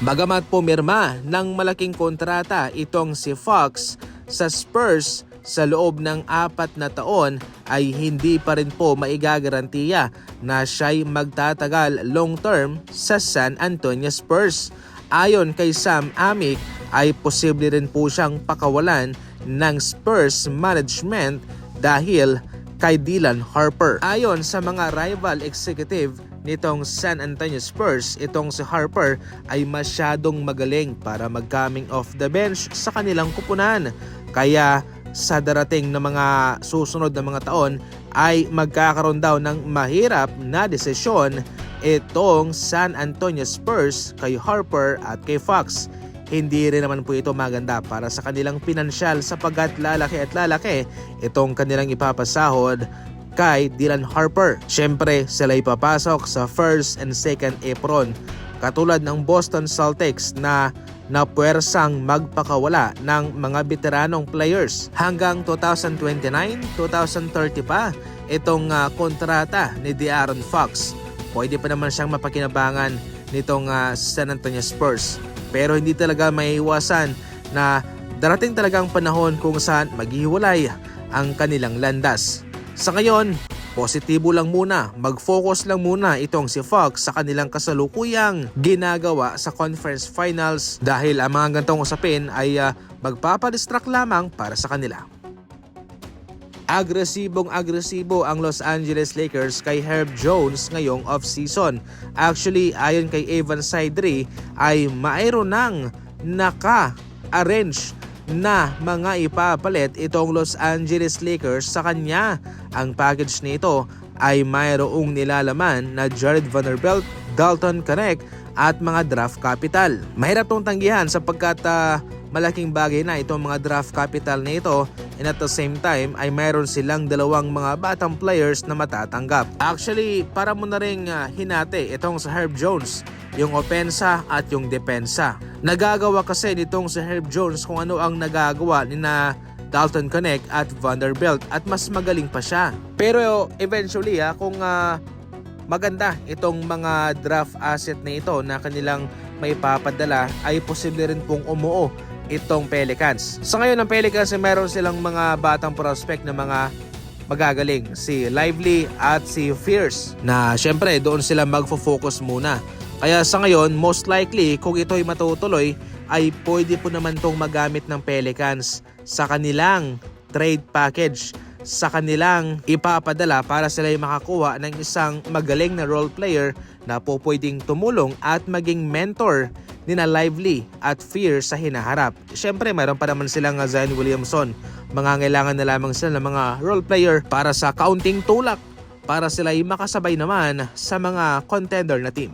Bagamat pumirma ng malaking kontrata itong si Fox sa Spurs sa loob ng 4 na taon ay hindi pa rin po maigagarantiya na siya'y magtatagal long term sa San Antonio Spurs. Ayon kay Sam Amick ay posible rin po siyang pakawalan ng Spurs management dahil kay Dylan Harper. Ayon sa mga rival executive nitong San Antonio Spurs, itong si Harper ay masyadong magaling para mag-coming off the bench sa kanilang kupunan. Kaya sa darating na mga susunod na mga taon ay magkakaroon daw ng mahirap na desisyon itong San Antonio Spurs kay Harper at kay Fox. Hindi rin naman po ito maganda para sa kanilang pinansyal sapagkat lalaki at lalaki itong kanilang ipapasahod kay Dylan Harper. Siyempre sila ipapasok sa first and second apron katulad ng Boston Celtics na puwersang magpakawala ng mga veteranong players. Hanggang 2029, 2030 pa itong kontrata ni De'Aaron Fox. Pwede pa naman siyang mapakinabangan nitong San Antonio Spurs. Pero hindi talaga maiiwasan na darating talagang panahon kung saan maghihiwalay ang kanilang landas. Sa ngayon, positibo lang muna, mag-focus lang muna itong si Fox sa kanilang kasalukuyang ginagawa sa conference finals dahil ang mga gantong usapin ay magpapadistract lamang para sa kanila. Agresibong-agresibo ang Los Angeles Lakers kay Herb Jones ngayong off-season. Actually, ayon kay Evan Sidri ay mayroon nang naka-arrange na mga ipapalit itong Los Angeles Lakers sa kanya. Ang package nito ay mayroong nilalaman na Jared Vanderbilt, Dalton Knecht at mga draft capital. Mahirap tong tanggihan sapagkat malaking bagay na itong mga draft capital na ito, and at the same time ay mayroon silang dalawang mga batang players na matatanggap. Actually, para mo na rin hinati itong sa Herb Jones, yung opensa at yung depensa. Nagagawa kasi nitong si Herb Jones kung ano ang nagagawa ni na Dalton Knecht at Vanderbilt at mas magaling pa siya. Pero eventually kung maganda itong mga draft asset na ito na kanilang may papadala ay posible rin pong umuo itong Pelicans. Sa ngayon ng Pelicans ay meron silang mga batang prospect na mga magagaling, si Lively at si Fierce, na syempre doon sila magfo-focus muna. Kaya sa ngayon, most likely kung ito'y matutuloy ay pwede po naman itong magamit ng Pelicans sa kanilang trade package, sa kanilang ipapadala para sila'y makakuha ng isang magaling na role player na po pwedeng tumulong at maging mentor ni na Lively at Fierce sa hinaharap. Siyempre, mayroon pa naman silang Zion Williamson. Mangangailangan na lamang sila ng mga role player para sa kaunting tulak para sila'y makasabay naman sa mga contender na team.